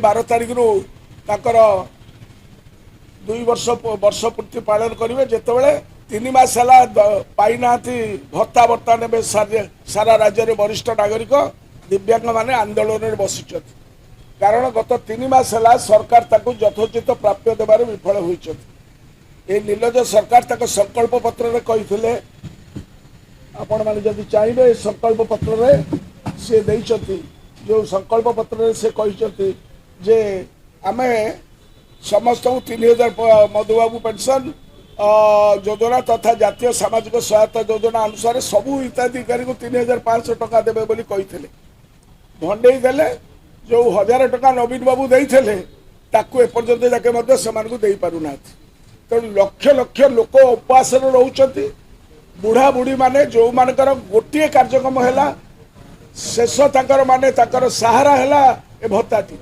12 तारीख रु ताकर 2 वर्ष पूर्ति पालन करेंगे जितेबाला 3 मास पाई ना भत्ता भत्ता ने सारा राज्य में वरिष्ठ नागरिक दिव्यांग माने आंदोलन में बसी कारण गत 3 मास सरकार ताकू यथोचित प्राप्य देवार विफल होती। निर्लज सरकार तक संकल्प पत्र कही आपण मैंने जदि चाहिए संकल्प पत्र से जो संकल्प पत्र से कही जे आमे समस्त 3000 मधुबाबू पेंशन योजना तथा जातीय सामाजिक सहायता योजना अनुसार सबू हिताधिकारी को 3500 टका देवे बोली कही भंडे देले जो 1000 टका नवीन बाबू देते ताकू एपर्यंत जाके से दे पारना तेणु लक्ष लक्ष लोक उपवास रोचती बुढ़ा बुढ़ी माने जो मानकर गोटे कार्यक्रम है शेष ताकर माने ताकर सहारा है ए भत्ताटी।